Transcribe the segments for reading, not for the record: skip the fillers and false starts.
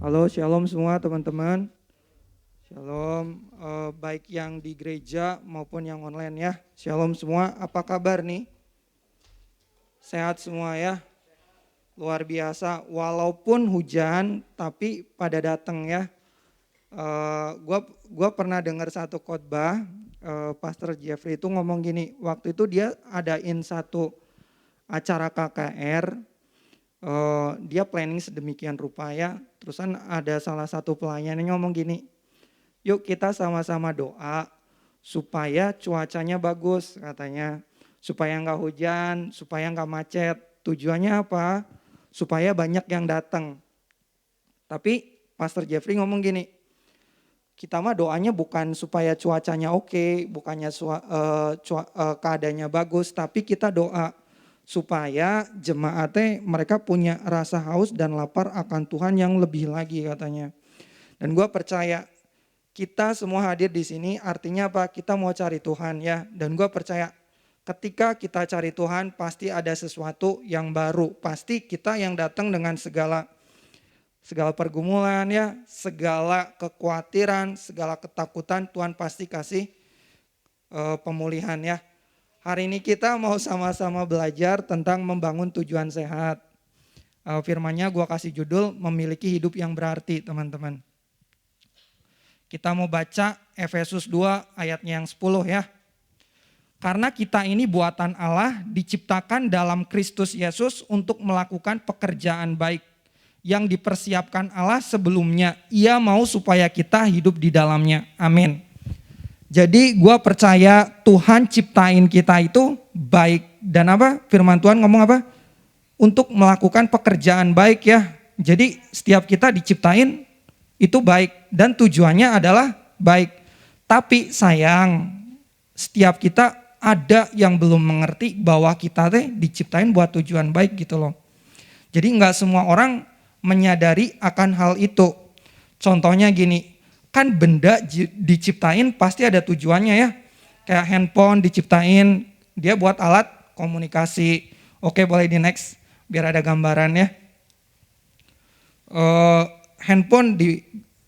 Halo, shalom semua teman-teman. Shalom, baik yang di gereja maupun yang online ya. Shalom semua, apa kabar nih? Sehat semua ya? Luar biasa, walaupun hujan tapi pada datang ya. Gua pernah dengar satu khotbah, Pastor Jeffrey itu ngomong gini, waktu itu dia adain satu acara KKR, dia planning sedemikian rupa ya. Terusan ada salah satu pelayan yang ngomong gini, yuk kita sama-sama doa supaya cuacanya bagus katanya. Supaya nggak hujan, supaya nggak macet. Tujuannya apa? Supaya banyak yang datang. Tapi Pastor Jeffrey ngomong gini, kita mah doanya bukan supaya cuacanya oke, bukannya keadaannya bagus, tapi kita doa supaya jemaatnya mereka punya rasa haus dan lapar akan Tuhan yang lebih lagi katanya. Dan gue percaya kita semua hadir di sini artinya apa? Kita mau cari Tuhan ya. Dan gue percaya ketika kita cari Tuhan pasti ada sesuatu yang baru. Pasti kita yang datang dengan segala pergumulan ya, segala kekhawatiran, segala ketakutan, Tuhan pasti kasih pemulihan ya. Hari ini kita mau sama-sama belajar tentang membangun tujuan sehat. Firman-Nya gue kasih judul memiliki hidup yang berarti teman-teman. Kita mau baca Efesus 2 ayatnya yang 10 ya. Karena kita ini buatan Allah diciptakan dalam Kristus Yesus untuk melakukan pekerjaan baik yang dipersiapkan Allah sebelumnya. Ia mau supaya kita hidup di dalamnya. Amin. Jadi gue percaya Tuhan ciptain kita itu baik. Dan apa? Firman Tuhan ngomong apa? Untuk melakukan pekerjaan baik ya. Jadi setiap kita diciptain itu baik. Dan tujuannya adalah baik. Tapi sayang setiap kita ada yang belum mengerti bahwa kita diciptain buat tujuan baik gitu loh. Jadi enggak semua orang menyadari akan hal itu. Contohnya gini, kan benda diciptain pasti ada tujuannya ya. Kayak handphone diciptain, dia buat alat komunikasi. Oke, boleh di next biar ada gambaran ya. Handphone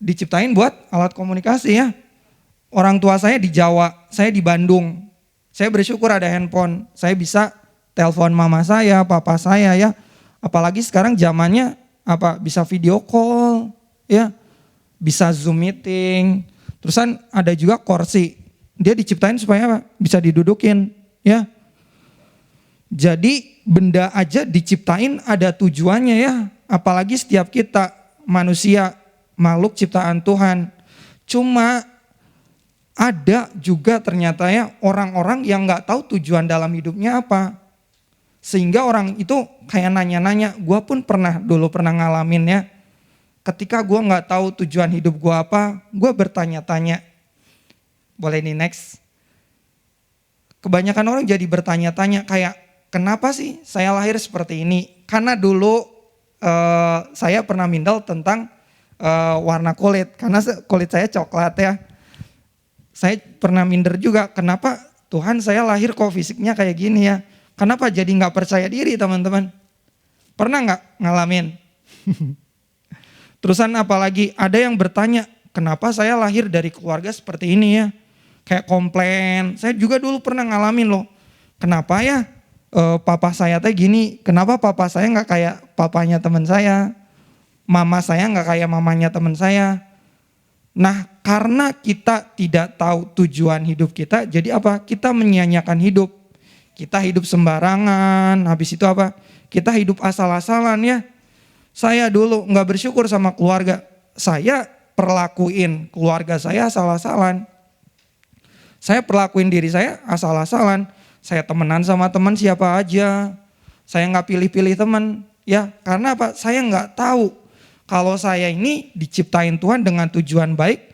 diciptain buat alat komunikasi ya. Orang tua saya di Jawa, saya di Bandung. Saya bersyukur ada handphone. Saya bisa telepon mama saya, papa saya ya. Apalagi sekarang zamannya apa bisa video call ya, bisa Zoom meeting. Terusan ada juga kursi. Dia diciptain supaya apa? Bisa didudukin ya. Jadi benda aja diciptain ada tujuannya ya. Apalagi setiap kita manusia, makhluk ciptaan Tuhan. Cuma ada juga ternyata ya orang-orang yang nggak tahu tujuan dalam hidupnya apa. Sehingga orang itu kayak nanya-nanya, gue pun dulu pernah ngalamin ya. Ketika gue gak tahu tujuan hidup gue apa, gue bertanya-tanya. Boleh nih next. Kebanyakan orang jadi bertanya-tanya kayak, kenapa sih saya lahir seperti ini? Karena dulu saya pernah mindel tentang warna kulit. Karena kulit saya coklat ya. Saya pernah minder juga, kenapa Tuhan saya lahir kok fisiknya kayak gini ya. Kenapa jadi gak percaya diri teman-teman? Pernah gak ngalamin? Terusan apalagi ada yang bertanya, kenapa saya lahir dari keluarga seperti ini ya? Kayak komplain, saya juga dulu pernah ngalamin loh. Kenapa ya papa saya teh gini, kenapa papa saya gak kayak papanya teman saya? Mama saya gak kayak mamanya teman saya? Nah karena kita tidak tahu tujuan hidup kita, jadi apa? Kita menyia-nyiakan hidup. Kita hidup sembarangan, habis itu apa? Kita hidup asal-asalan ya. Saya dulu gak bersyukur sama keluarga. Saya perlakuin keluarga saya asal-asalan. Saya perlakuin diri saya asal-asalan. Saya temenan sama teman siapa aja. Saya gak pilih-pilih teman. Ya, karena apa? Saya gak tahu kalau saya ini diciptain Tuhan dengan tujuan baik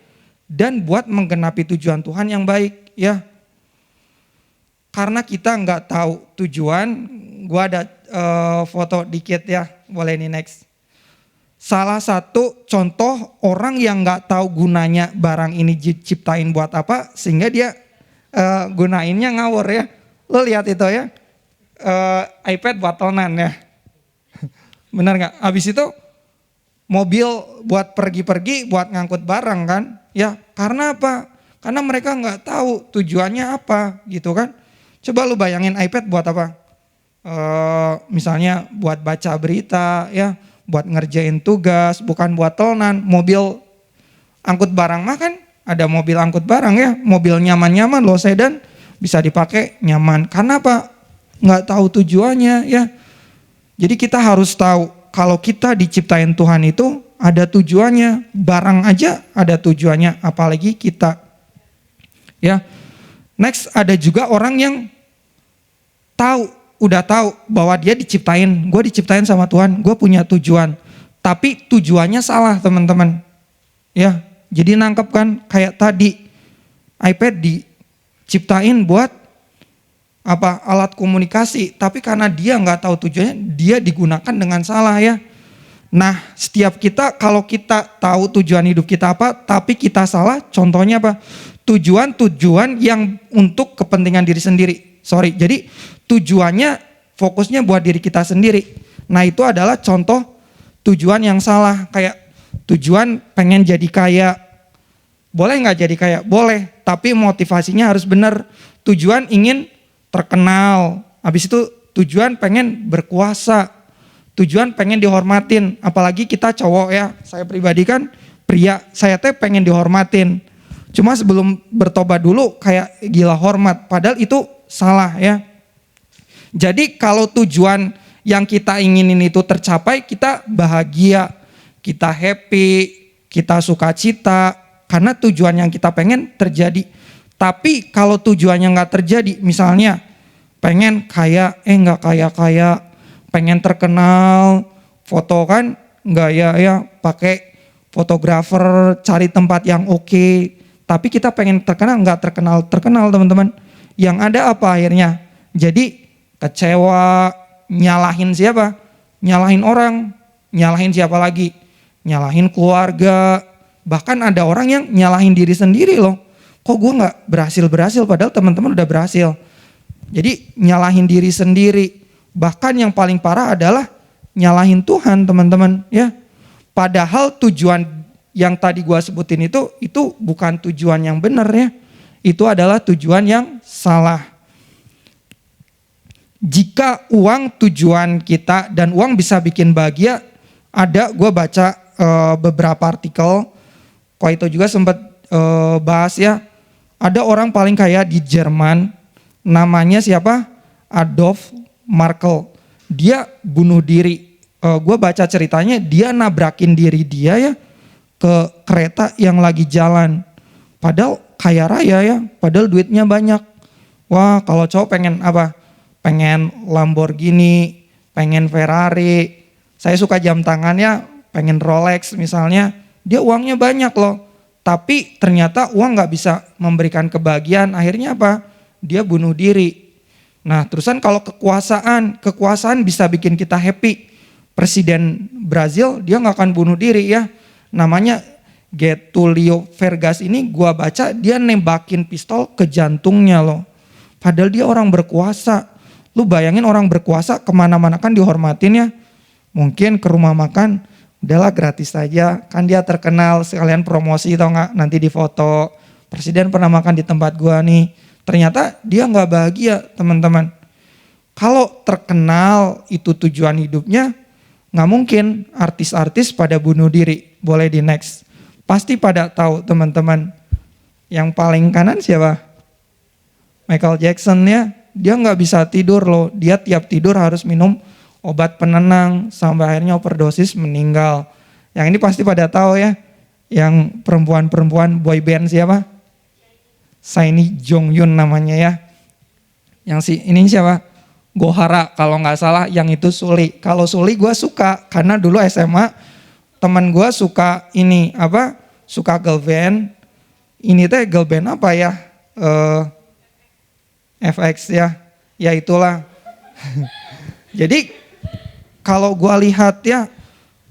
dan buat menggenapi tujuan Tuhan yang baik ya. Karena kita nggak tahu tujuan, gue ada foto dikit ya, boleh nih next. Salah satu contoh orang yang nggak tahu gunanya barang ini diciptain buat apa, sehingga dia gunainnya ngawur ya. Lo lihat itu ya, iPad buat tonan ya, benar nggak? Habis itu mobil buat pergi-pergi, buat ngangkut barang kan. Ya karena apa? Karena mereka nggak tahu tujuannya apa gitu kan. Coba lu bayangin iPad buat apa? Misalnya buat baca berita ya, buat ngerjain tugas, bukan buat tolonan. Mobil angkut barang mah kan ada mobil angkut barang ya, mobil nyaman-nyaman loh sedan bisa dipakai nyaman. Karena apa? Nggak tahu tujuannya ya. Jadi kita harus tahu kalau kita diciptain Tuhan itu ada tujuannya. Barang aja ada tujuannya, apalagi kita. Ya. Next ada juga orang yang udah tahu bahwa dia diciptain, gue diciptain sama Tuhan, gue punya tujuan. Tapi tujuannya salah teman-teman. Ya, jadi nangkep kan kayak tadi iPad diciptain buat apa? Alat komunikasi, tapi karena dia nggak tahu tujuannya, dia digunakan dengan salah ya. Nah, setiap kita kalau kita tahu tujuan hidup kita apa, tapi kita salah, contohnya apa? Tujuan yang untuk kepentingan diri sendiri. Jadi tujuannya fokusnya buat diri kita sendiri. Nah, itu adalah contoh tujuan yang salah. Kayak tujuan pengen jadi kaya. Boleh nggak jadi kaya? Boleh, tapi motivasinya harus benar. Tujuan ingin terkenal. Habis itu tujuan pengen berkuasa. Tujuan pengen dihormatin. Apalagi kita cowok ya. Saya pribadi kan pria, saya teh pengen dihormatin. Cuma sebelum bertobat dulu kayak gila hormat. Padahal itu salah ya. Jadi kalau tujuan yang kita inginin itu tercapai, kita bahagia, kita happy, kita sukacita karena tujuan yang kita pengen terjadi. Tapi kalau tujuannya nggak terjadi, misalnya pengen kaya, nggak kaya, pengen terkenal, foto kan nggak ya pakai fotografer, cari tempat yang oke. Tapi kita pengen terkenal, nggak terkenal teman-teman. Yang ada apa akhirnya? Jadi kecewa, nyalahin siapa? Nyalahin orang, nyalahin siapa lagi? Nyalahin keluarga. Bahkan ada orang yang nyalahin diri sendiri loh. Kok gue nggak berhasil padahal teman-teman udah berhasil. Jadi nyalahin diri sendiri. Bahkan yang paling parah adalah nyalahin Tuhan teman-teman ya. Padahal tujuan yang tadi gue sebutin itu bukan tujuan yang benar ya. Itu adalah tujuan yang salah. Jika uang tujuan kita dan uang bisa bikin bahagia, gue baca beberapa artikel, kok itu juga sempat bahas ya, ada orang paling kaya di Jerman, namanya siapa? Adolf Merkel. Dia bunuh diri. Gue baca ceritanya, dia nabrakin diri dia ya ke kereta yang lagi jalan. Padahal kaya raya ya, padahal duitnya banyak. Wah, kalau cowok pengen apa? Pengen Lamborghini, pengen Ferrari. Saya suka jam tangan ya, pengen Rolex misalnya. Dia uangnya banyak loh. Tapi ternyata uang gak bisa memberikan kebahagiaan. Akhirnya apa? Dia bunuh diri. Nah terusan kalau kekuasaan bisa bikin kita happy. Presiden Brazil dia gak akan bunuh diri ya. Namanya Getulio Vargas ini gua baca dia nembakin pistol ke jantungnya loh. Padahal dia orang berkuasa. Lu bayangin orang berkuasa kemana-mana kan dihormatin ya. Mungkin ke rumah makan udahlah gratis saja. Kan dia terkenal sekalian promosi tau gak nanti di foto. Presiden pernah makan di tempat gua nih. Ternyata dia gak bahagia teman-teman. Kalau terkenal itu tujuan hidupnya, gak mungkin artis-artis pada bunuh diri. Boleh di next. Pasti pada tahu teman-teman. Yang paling kanan siapa? Michael Jackson ya. Dia gak bisa tidur loh. Dia tiap tidur harus minum obat penenang. Sampai akhirnya overdosis meninggal. Yang ini pasti pada tahu ya. Yang perempuan-perempuan boyband siapa? Saini Jongyun namanya ya. Yang ini siapa? Gohara kalau gak salah. Yang itu Suli. Kalau Suli gue suka. Karena dulu SMA teman gue suka ini apa? Suka girl band. Ini teh girl band apa ya? FX ya. Ya itulah. Jadi kalau gue lihat ya.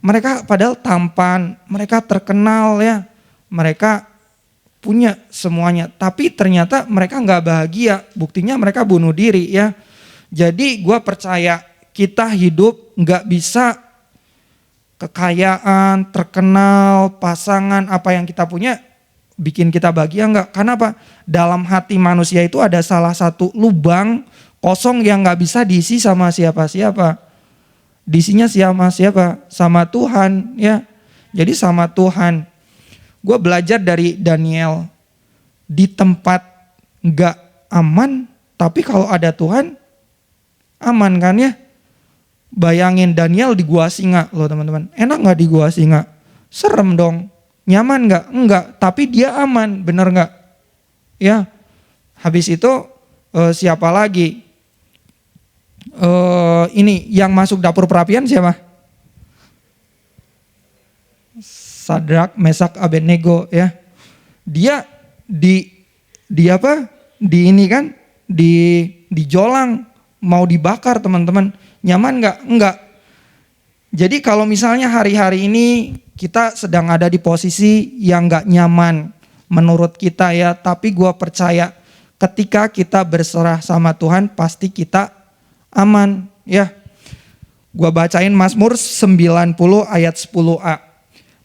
Mereka padahal tampan. Mereka terkenal ya. Mereka punya semuanya. Tapi ternyata mereka gak bahagia. Buktinya mereka bunuh diri ya. Jadi gue percaya kita hidup gak bisa kekayaan, terkenal, pasangan, apa yang kita punya bikin kita bahagia enggak? Karena apa? Dalam hati manusia itu ada salah satu lubang kosong yang nggak bisa diisi sama siapa-siapa. Diisinya sama siapa? Sama Tuhan, ya. Jadi sama Tuhan. Gue belajar dari Daniel, di tempat nggak aman, tapi kalau ada Tuhan aman kan ya. Bayangin Daniel di gua singa loh teman-teman. Enak nggak di gua singa? Serem dong. Nyaman nggak? Enggak. Tapi dia aman, bener nggak? Ya. Habis itu siapa lagi? Ini yang masuk dapur perapian siapa? Sadrak, Mesak, Abednego ya. Dia di apa? Di ini kan dijolang mau dibakar teman-teman. Nyaman nggak? Enggak. Jadi kalau misalnya hari-hari ini kita sedang ada di posisi yang nggak nyaman menurut kita ya, tapi gue percaya ketika kita berserah sama Tuhan pasti kita aman ya. Gue bacain Mazmur 90 ayat 10a.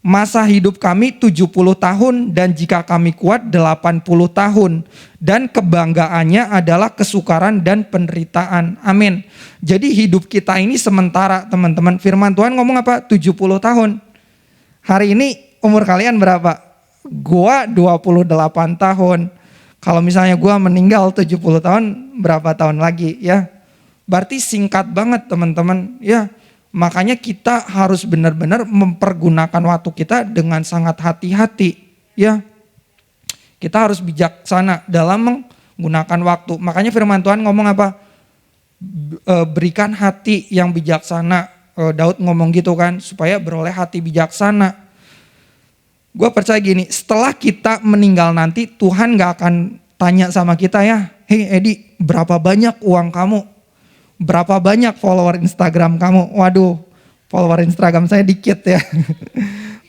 Masa hidup kami 70 tahun dan jika kami kuat 80 tahun. Dan kebanggaannya adalah kesukaran dan penderitaan. Amin. Jadi hidup kita ini sementara teman-teman. Firman Tuhan ngomong apa? 70 tahun. Hari ini umur kalian berapa? Gua 28 tahun. Kalau misalnya gua meninggal 70 tahun, berapa tahun lagi ya? Berarti singkat banget teman-teman ya. Makanya kita harus benar-benar mempergunakan waktu kita dengan sangat hati-hati ya. Kita harus bijaksana dalam menggunakan waktu. Makanya firman Tuhan ngomong apa? Berikan hati yang bijaksana. Daud ngomong gitu kan, supaya beroleh hati bijaksana. Gue percaya gini, setelah kita meninggal nanti Tuhan gak akan tanya sama kita ya. Hei Edi, berapa banyak uang kamu? Berapa banyak follower Instagram kamu? Waduh, follower Instagram saya dikit ya.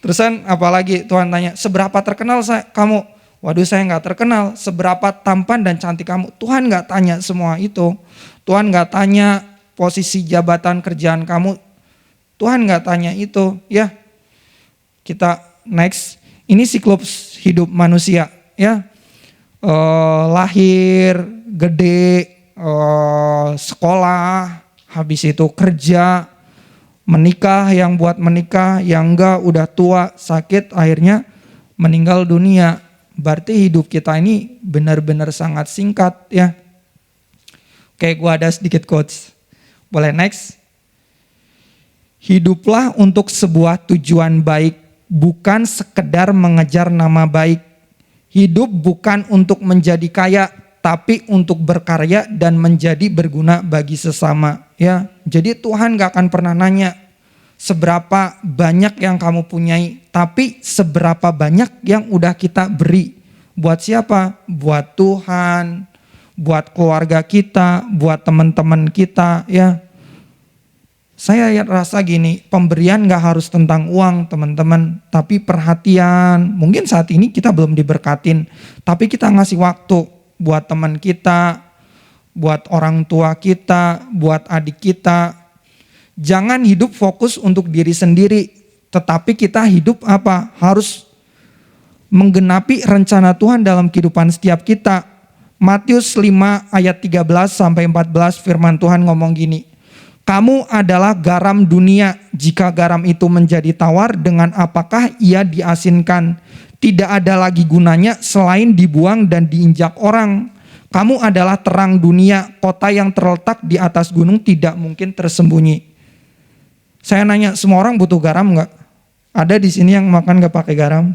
Terusan apalagi Tuhan tanya, seberapa terkenal kamu? Waduh, saya nggak terkenal. Seberapa tampan dan cantik kamu? Tuhan nggak tanya semua itu. Tuhan nggak tanya posisi jabatan kerjaan kamu. Tuhan nggak tanya itu ya. Kita next. Ini siklus hidup manusia ya. Lahir, gede, sekolah, habis itu kerja, menikah, yang buat menikah, yang enggak udah tua, sakit, akhirnya meninggal dunia. Berarti hidup kita ini benar-benar sangat singkat ya. Oke, gua ada sedikit quotes. Boleh next? Hiduplah untuk sebuah tujuan baik, bukan sekedar mengejar nama baik. Hidup bukan untuk menjadi kaya, tapi untuk berkarya dan menjadi berguna bagi sesama ya. Jadi Tuhan gak akan pernah nanya seberapa banyak yang kamu punyai, tapi seberapa banyak yang udah kita beri. Buat siapa? Buat Tuhan, buat keluarga kita, buat teman-teman kita ya. Saya rasa gini, pemberian gak harus tentang uang teman-teman, tapi perhatian. Mungkin saat ini kita belum diberkatin, tapi kita ngasih waktu buat teman kita, buat orang tua kita, buat adik kita. Jangan hidup fokus untuk diri sendiri, tetapi kita hidup apa? Harus menggenapi rencana Tuhan dalam kehidupan setiap kita. Matius 5 ayat 13 sampai 14 firman Tuhan ngomong gini. Kamu adalah garam dunia, jika garam itu menjadi tawar, dengan apakah ia diasinkan? Tidak ada lagi gunanya selain dibuang dan diinjak orang. Kamu adalah terang dunia, kota yang terletak di atas gunung tidak mungkin tersembunyi. Saya nanya, semua orang butuh garam nggak? Ada di sini yang makan nggak pakai garam?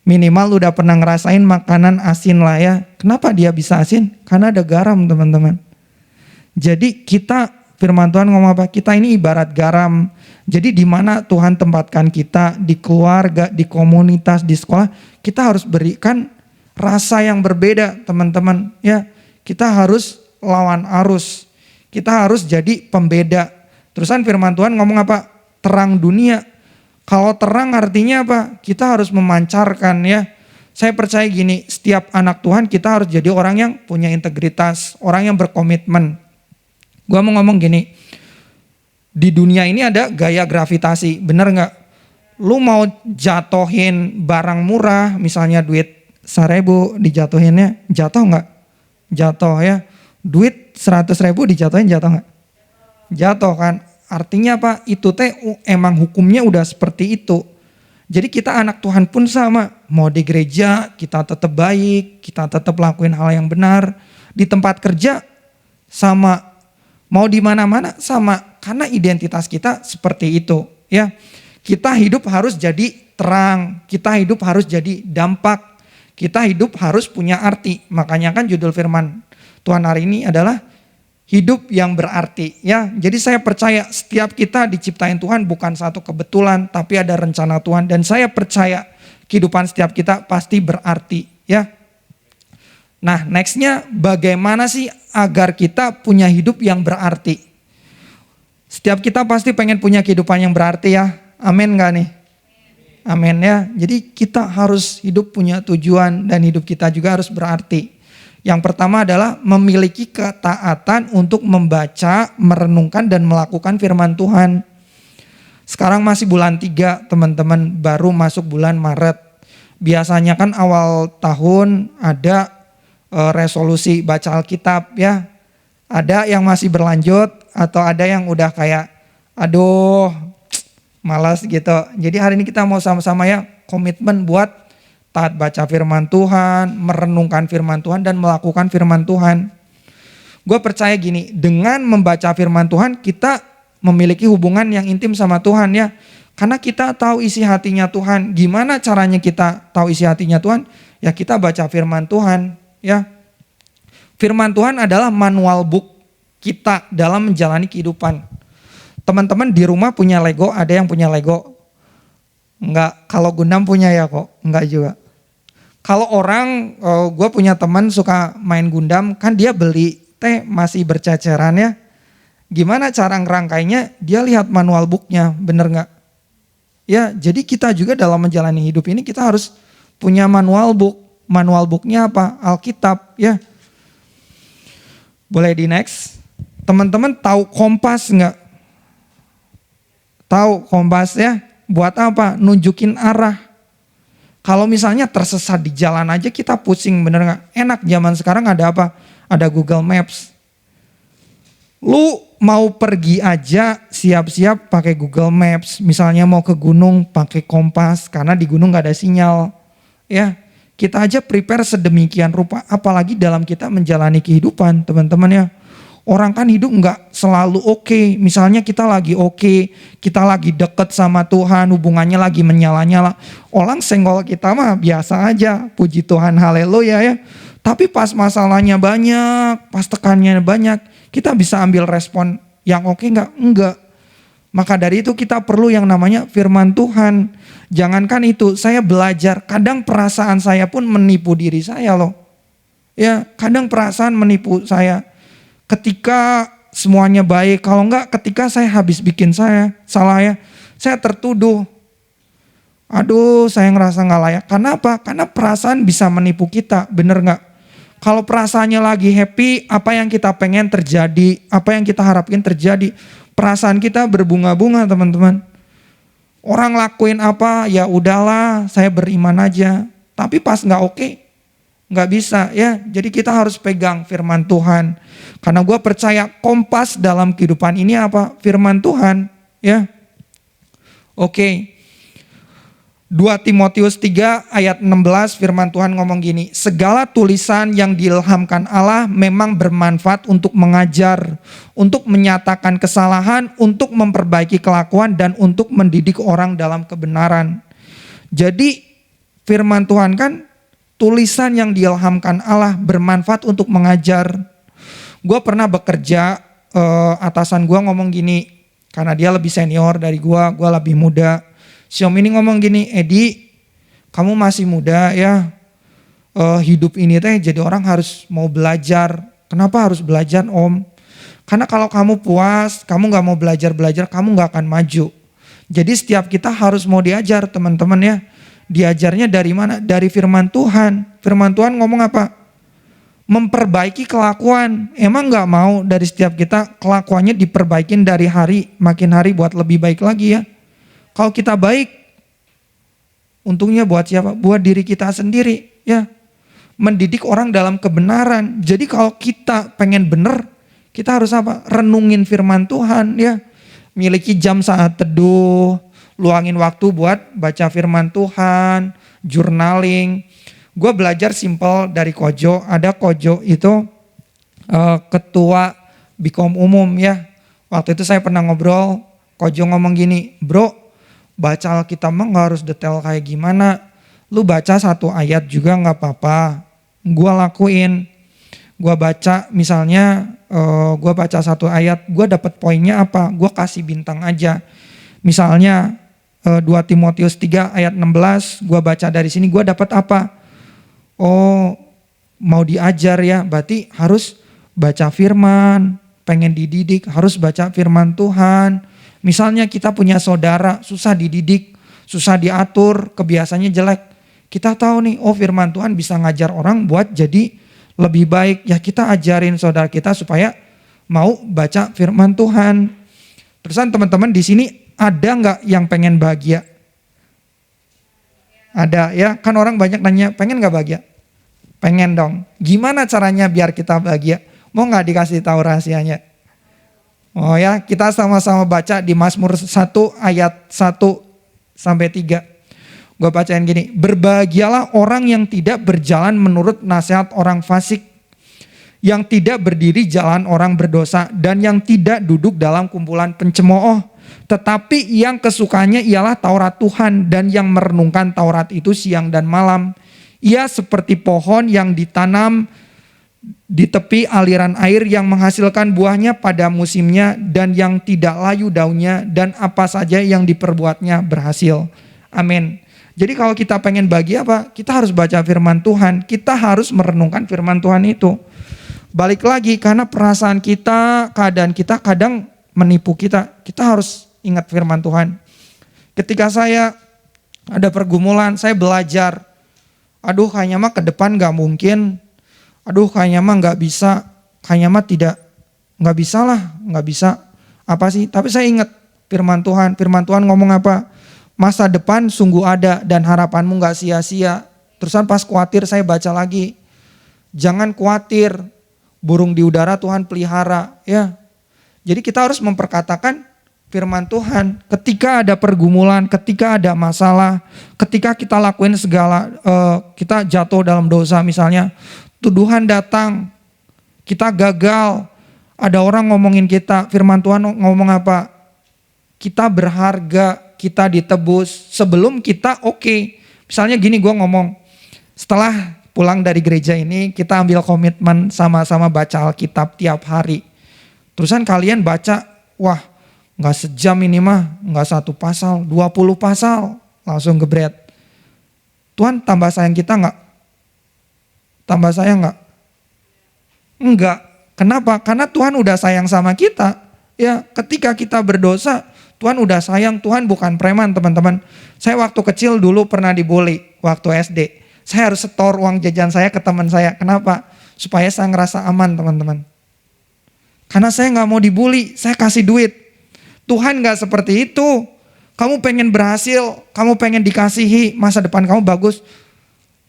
Minimal udah pernah ngerasain makanan asin lah ya. Kenapa dia bisa asin? Karena ada garam teman-teman. Jadi kita, firman Tuhan ngomong apa? Kita ini ibarat garam. Jadi di mana Tuhan tempatkan kita, di keluarga, di komunitas, di sekolah, kita harus berikan rasa yang berbeda teman-teman. Ya, kita harus lawan arus. Kita harus jadi pembeda. Terusan firman Tuhan ngomong apa? Terang dunia. Kalau terang artinya apa? Kita harus memancarkan ya. Saya percaya gini, setiap anak Tuhan kita harus jadi orang yang punya integritas, orang yang berkomitmen. Gua mau ngomong gini, Di dunia ini ada gaya gravitasi, bener nggak? Lu mau jatohin barang murah, misalnya duit 1.000 dijatuhinnya, jatuh nggak? Jatuh ya. Duit 100.000 dijatuhin, jatuh nggak? Jatuh kan? Artinya apa? Itu teh emang hukumnya udah seperti itu. Jadi kita anak Tuhan pun sama. Mau di gereja kita tetap baik, kita tetap lakuin hal yang benar. Di tempat kerja sama. Mau di mana-mana sama. Karena identitas kita seperti itu, ya. Kita hidup harus jadi terang, kita hidup harus jadi dampak, kita hidup harus punya arti. Makanya kan judul firman Tuhan hari ini adalah hidup yang berarti, ya. Jadi saya percaya setiap kita diciptain Tuhan bukan satu kebetulan, tapi ada rencana Tuhan. Dan saya percaya kehidupan setiap kita pasti berarti, ya. Nah, nextnya bagaimana sih agar kita punya hidup yang berarti? Setiap kita pasti pengen punya kehidupan yang berarti, ya. Amin gak nih? Amin ya. Jadi kita harus hidup punya tujuan dan hidup kita juga harus berarti. Yang pertama adalah memiliki ketaatan untuk membaca, merenungkan dan melakukan firman Tuhan. Sekarang masih bulan 3 teman-teman, baru masuk bulan Maret. Biasanya kan awal tahun ada resolusi baca Alkitab ya. Ada yang masih berlanjut atau ada yang udah kayak aduh malas gitu. Jadi hari ini kita mau sama-sama ya komitmen buat taat baca firman Tuhan, merenungkan firman Tuhan dan melakukan firman Tuhan. Gue percaya gini, dengan membaca firman Tuhan kita memiliki hubungan yang intim sama Tuhan ya. Karena kita tahu isi hatinya Tuhan. Gimana caranya kita tahu isi hatinya Tuhan? Ya kita baca firman Tuhan ya. Firman Tuhan adalah manual book kita dalam menjalani kehidupan. Teman-teman di rumah punya Lego, ada yang punya Lego? Enggak, kalau Gundam punya ya kok, enggak juga. Kalau orang, gue punya teman suka main Gundam, kan dia beli teh masih berceceran ya. Gimana cara ngerangkainya? Dia lihat manual booknya, bener enggak? Ya, jadi kita juga dalam menjalani hidup ini kita harus punya manual book. Manual booknya apa? Alkitab ya. Boleh di next. Teman-teman tahu kompas enggak? Tahu kompas ya, buat apa? Nunjukin arah. Kalau misalnya tersesat di jalan aja kita pusing, bener gak? Enak zaman sekarang ada apa? Ada Google Maps. Lu mau pergi aja siap-siap pakai Google Maps. Misalnya mau ke gunung pakai kompas karena di gunung gak ada sinyal. Ya, kita aja prepare sedemikian rupa. Apalagi dalam kita menjalani kehidupan teman-teman ya. Orang kan hidup nggak selalu oke. Misalnya kita lagi oke, kita lagi deket sama Tuhan, hubungannya lagi menyala-nyala. Orang senggol kita mah biasa aja, puji Tuhan, haleluya ya. Tapi pas masalahnya banyak, pas tekannya banyak, kita bisa ambil respon yang oke nggak? Enggak. Maka dari itu kita perlu yang namanya firman Tuhan. Jangankan itu, saya belajar, kadang perasaan saya pun menipu diri saya loh. Ya, kadang perasaan menipu saya. Ketika semuanya baik, kalau enggak ketika saya habis bikin saya salah ya, saya tertuduh. Aduh saya ngerasa gak layak. Karena apa? Karena perasaan bisa menipu kita, bener gak? Kalau perasaannya lagi happy, apa yang kita pengen terjadi, apa yang kita harapin terjadi. Perasaan kita berbunga-bunga teman-teman. Orang lakuin apa, ya udahlah saya beriman aja. Tapi pas gak oke, gak bisa ya. Jadi kita harus pegang firman Tuhan. Karena gue percaya kompas dalam kehidupan ini apa? Firman Tuhan ya. Oke. 2 Timotius 3 ayat 16 firman Tuhan ngomong gini. Segala tulisan yang diilhamkan Allah memang bermanfaat untuk mengajar, untuk menyatakan kesalahan, untuk memperbaiki kelakuan dan untuk mendidik orang dalam kebenaran. Jadi firman Tuhan kan tulisan yang diilhamkan Allah bermanfaat untuk mengajar. Gue pernah bekerja, atasan gue ngomong gini, karena dia lebih senior dari gue lebih muda. Si Om ini ngomong gini, Edi, kamu masih muda ya, hidup ini teh jadi orang harus mau belajar. Kenapa harus belajar Om? Karena kalau kamu puas, kamu gak mau belajar, kamu gak akan maju. Jadi setiap kita harus mau diajar teman-teman ya. Diajarnya dari mana? Dari firman Tuhan. Firman Tuhan ngomong apa? memperbaiki kelakuan. Emang nggak mau dari setiap kita kelakuannya diperbaikin dari hari makin hari buat lebih baik lagi ya. Kalau kita baik, untungnya buat siapa? Buat diri kita sendiri ya. Mendidik orang dalam kebenaran. Jadi kalau kita pengen bener, kita harus apa? Renungin firman Tuhan ya. Miliki jam saat teduh, luangin waktu buat baca firman Tuhan, journaling. Gue belajar simple dari Kojo. Ada Kojo itu ketua Bikom umum ya. Waktu itu saya pernah ngobrol, Kojo ngomong gini, bro, baca Alkitab mah gak harus detail kayak gimana. Lu baca satu ayat juga gak apa-apa. Gue lakuin. Gue baca misalnya, gue baca satu ayat, gue dapat poinnya apa? Gue kasih bintang aja. Misalnya 2 Timotius 3 ayat 16, gue baca dari sini, gue dapat apa? Oh, mau diajar ya, berarti harus baca firman, pengen dididik, harus baca firman Tuhan. Misalnya kita punya saudara, susah dididik, susah diatur, kebiasaannya jelek. Kita tahu nih, oh firman Tuhan bisa ngajar orang buat jadi lebih baik. Ya kita ajarin saudara kita supaya mau baca firman Tuhan. Terusan teman-teman di sini ada nggak yang pengen bahagia? Ada ya, kan orang banyak nanya pengen nggak bahagia? Pengen dong. Gimana caranya biar kita bahagia? Mau nggak dikasih tahu rahasianya? Oh ya, kita sama-sama baca di Mazmur 1 ayat 1 sampai 3. Gue bacain gini, berbahagialah orang yang tidak berjalan menurut nasihat orang fasik, yang tidak berdiri jalan orang berdosa, dan yang tidak duduk dalam kumpulan pencemooh. Tetapi yang kesukanya ialah Taurat Tuhan, dan yang merenungkan Taurat itu siang dan malam. Ia seperti pohon yang ditanam di tepi aliran air yang menghasilkan buahnya pada musimnya, dan yang tidak layu daunnya, dan apa saja yang diperbuatnya berhasil. Amin. Jadi kalau kita pengen bahagia apa? Kita harus baca firman Tuhan. Kita harus merenungkan firman Tuhan itu. Balik lagi karena perasaan kita, keadaan kita kadang menipu kita. Kita harus ingat firman Tuhan. Ketika saya ada pergumulan, saya belajar. Aduh kayaknya mah ke depan gak mungkin. Aduh kayaknya mah gak bisa. Kayaknya mah gak bisa lah. Gak bisa. Apa sih? Tapi saya ingat firman Tuhan. Firman Tuhan ngomong apa? Masa depan sungguh ada dan harapanmu gak sia-sia. Terusan pas khawatir saya baca lagi. Jangan khawatir, burung di udara Tuhan pelihara. Ya. Jadi kita harus memperkatakan firman Tuhan. Ketika ada pergumulan, ketika ada masalah, ketika kita lakuin segala, kita jatuh dalam dosa misalnya. Tuduhan datang, kita gagal. Ada orang ngomongin kita, firman Tuhan ngomong apa? Kita berharga. Kita ditebus sebelum kita oke. Misalnya gini gue ngomong, setelah pulang dari gereja ini kita ambil komitmen sama-sama baca Alkitab tiap hari. Terusan kalian baca, wah gak sejam ini mah, gak 1 pasal, 20 pasal langsung gebret. Tuhan tambah sayang kita gak? Tambah sayang gak? Enggak. Kenapa? Karena Tuhan udah sayang sama kita. Ya, ketika kita berdosa, Tuhan udah sayang, Tuhan bukan preman teman-teman. Saya waktu kecil dulu pernah dibully waktu SD. Saya harus setor uang jajan saya ke teman saya. Kenapa? Supaya saya ngerasa aman teman-teman. Karena saya gak mau dibully, saya kasih duit. Tuhan gak seperti itu. Kamu pengen berhasil, kamu pengen dikasihi, masa depan kamu bagus.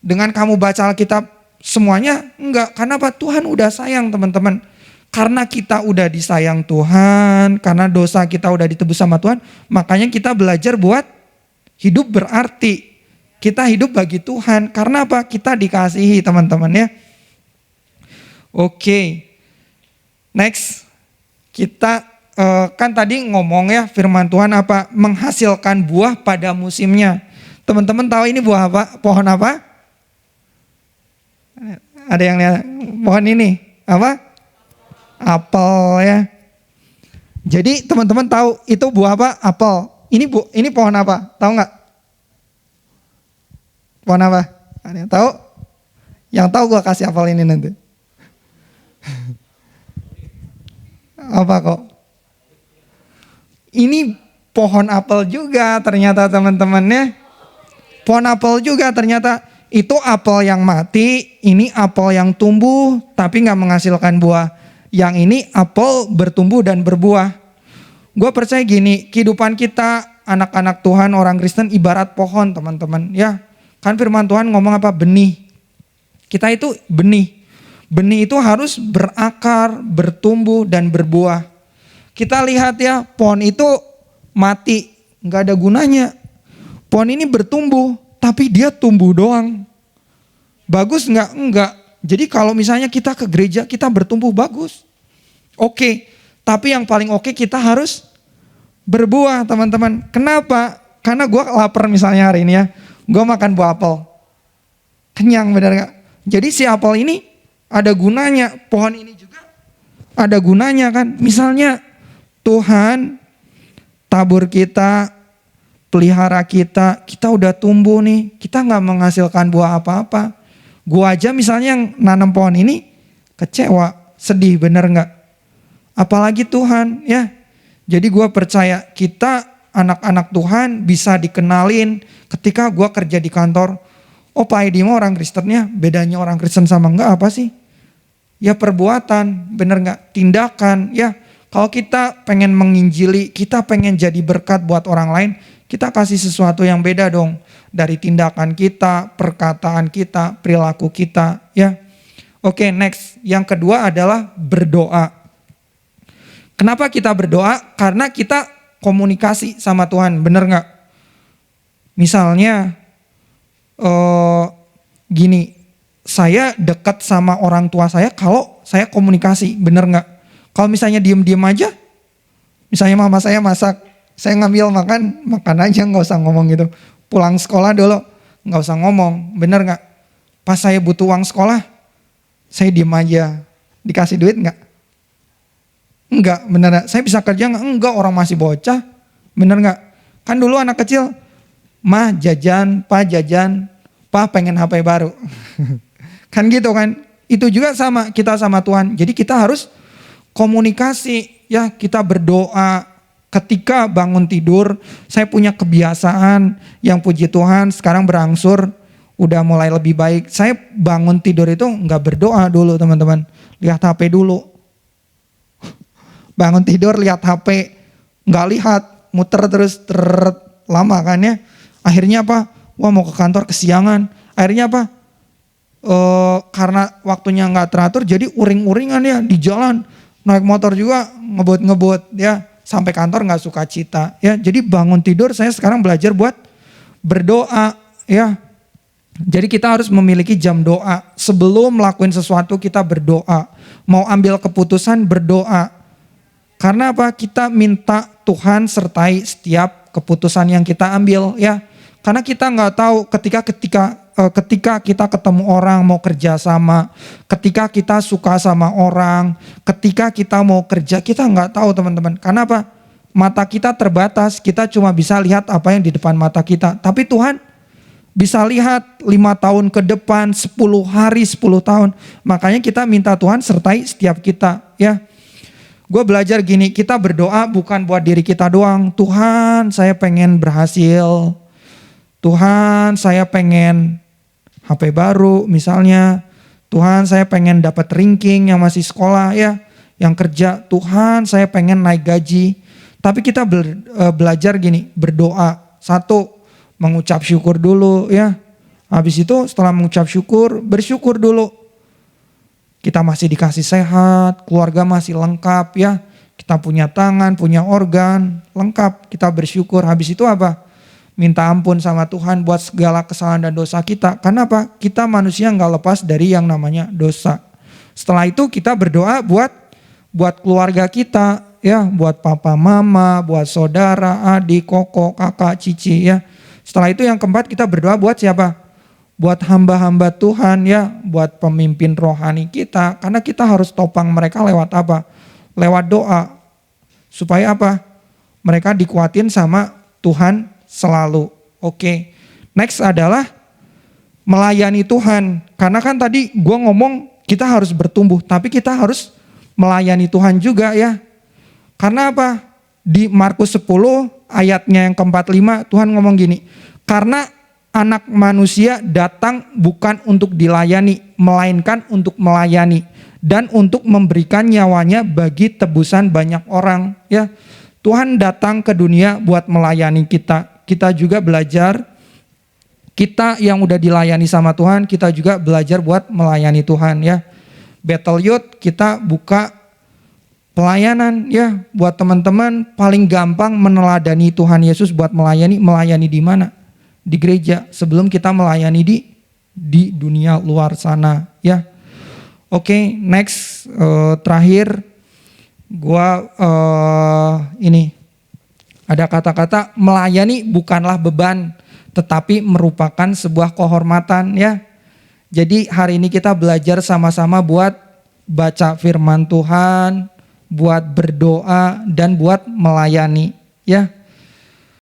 Dengan kamu baca Alkitab semuanya, enggak. Karena apa? Tuhan udah sayang teman-teman. Karena kita udah disayang Tuhan, karena dosa kita udah ditebus sama Tuhan, makanya kita belajar buat hidup berarti. Kita hidup bagi Tuhan, karena apa? Kita dikasihi teman-teman ya. Oke, next. Kita kan tadi ngomong ya firman Tuhan apa? Menghasilkan buah pada musimnya. Teman-teman tahu ini buah apa? Pohon apa? Ada yang lihat pohon ini? Apa? Apel ya. Jadi teman-teman tahu itu buah apa? Apel. Ini pohon apa? Tahu nggak? Pohon apa? Ada yang tahu? Yang tahu gue kasih apel ini nanti. Apa kok? Ini pohon apel juga ternyata teman-teman ya. Pohon apel juga ternyata. itu apel yang mati, ini apel yang tumbuh tapi nggak menghasilkan buah. Yang ini apel bertumbuh dan berbuah. Gue percaya gini, kehidupan kita anak-anak Tuhan, orang Kristen ibarat pohon teman-teman. Ya, kan firman Tuhan ngomong apa? Benih. Kita itu benih. Benih itu harus berakar, bertumbuh dan berbuah. Kita lihat ya, pohon itu mati, nggak ada gunanya. Pohon ini bertumbuh, tapi dia tumbuh doang. Bagus nggak? Enggak. Jadi kalau misalnya kita ke gereja, kita bertumbuh bagus. Oke, tapi yang paling oke kita harus berbuah teman-teman. Kenapa? Karena gue lapar misalnya hari ini ya. Gue makan buah apel. Kenyang benar gak? Jadi si apel ini ada gunanya. Pohon ini juga ada gunanya kan. Misalnya Tuhan tabur kita, pelihara kita, kita udah tumbuh nih. Kita gak menghasilkan buah apa-apa. Gue aja misalnya yang nanam pohon ini kecewa, sedih bener gak? Apalagi Tuhan ya. Jadi gue percaya kita anak-anak Tuhan bisa dikenalin ketika gue kerja di kantor. Oh Pak Edi mah orang Kristennya, bedanya orang Kristen sama enggak apa sih? Ya perbuatan, bener gak? Tindakan ya. Kalau kita pengen menginjili, kita pengen jadi berkat buat orang lain, kita kasih sesuatu yang beda dong. Dari tindakan kita, perkataan kita, perilaku kita ya. Oke, next. Yang kedua adalah berdoa. Kenapa kita berdoa? Karena kita komunikasi sama Tuhan, bener gak? Misalnya gini, saya dekat sama orang tua saya kalau saya komunikasi, bener gak? Kalau misalnya diem-diem aja, misalnya mama saya masak, saya ngambil makan aja, gak usah ngomong gitu. Pulang sekolah dulu, gak usah ngomong, bener gak? Pas saya butuh uang sekolah, saya diem aja, dikasih duit gak? Enggak, bener gak? Saya bisa kerja gak? Enggak, orang masih bocah, bener gak? Kan dulu anak kecil, mah jajan, pa pengen HP baru. Kan gitu kan, itu juga sama kita sama Tuhan. Jadi kita harus komunikasi ya, kita berdoa. Ketika bangun tidur, saya punya kebiasaan yang puji Tuhan sekarang berangsur, udah mulai lebih baik. Saya bangun tidur itu enggak berdoa dulu teman-teman, lihat HP dulu. Bangun tidur lihat HP, nggak lihat, muter terus lama kan ya. Akhirnya apa? Wah mau ke kantor kesiangan. Akhirnya apa? Karena waktunya nggak teratur, jadi uring-uringan ya di jalan. Naik motor juga ngebut-ngebut ya. Sampai kantor nggak suka cita ya. Jadi bangun tidur saya sekarang belajar buat berdoa ya. Jadi kita harus memiliki jam doa. Sebelum melakukan sesuatu kita berdoa. Mau ambil keputusan berdoa. Karena apa? Kita minta Tuhan sertai setiap keputusan yang kita ambil ya. Karena kita nggak tahu ketika kita ketemu orang mau kerja sama, ketika kita suka sama orang, ketika kita mau kerja, kita nggak tahu teman-teman. Karena apa? Mata kita terbatas, kita cuma bisa lihat apa yang di depan mata kita. Tapi Tuhan bisa lihat 5 tahun ke depan, 10 hari, 10 tahun. Makanya kita minta Tuhan sertai setiap kita ya. Gue belajar gini, kita berdoa bukan buat diri kita doang. Tuhan saya pengen berhasil. Tuhan saya pengen HP baru misalnya. Tuhan saya pengen dapat ranking yang masih sekolah ya. Yang kerja, Tuhan saya pengen naik gaji. Tapi kita belajar gini, berdoa. Satu, mengucap syukur dulu ya. Habis itu setelah mengucap syukur, bersyukur dulu. Kita masih dikasih sehat, keluarga masih lengkap ya. Kita punya tangan, punya organ, lengkap. Kita bersyukur. Habis itu apa? Minta ampun sama Tuhan buat segala kesalahan dan dosa kita. Karena apa? Kita manusia nggak lepas dari yang namanya dosa. Setelah itu kita berdoa buat keluarga kita ya. Buat papa, mama, buat saudara, adik, koko, kakak, cici ya. Setelah itu yang keempat kita berdoa buat siapa? Buat hamba-hamba Tuhan ya, buat pemimpin rohani kita. Karena kita harus topang mereka lewat apa? Lewat doa. Supaya apa? Mereka dikuatin sama Tuhan selalu. Oke. Next adalah melayani Tuhan. Karena kan tadi gue ngomong kita harus bertumbuh. Tapi kita harus melayani Tuhan juga ya. Karena apa? Di Markus 10 ayatnya yang ke-45 Tuhan ngomong gini. Karena Anak manusia datang bukan untuk dilayani, melainkan untuk melayani dan untuk memberikan nyawanya bagi tebusan banyak orang. Ya, Tuhan datang ke dunia buat melayani kita. Kita juga belajar, kita yang udah dilayani sama Tuhan, kita juga belajar buat melayani Tuhan ya. Battle Youth kita buka pelayanan ya, buat teman-teman paling gampang meneladani Tuhan Yesus buat melayani di mana? Di gereja, sebelum kita melayani di dunia luar sana ya. Oke, next, terakhir gua ini ada kata-kata melayani bukanlah beban, tetapi merupakan sebuah kehormatan ya. Jadi hari ini kita belajar sama-sama buat baca firman Tuhan, buat berdoa dan buat melayani ya.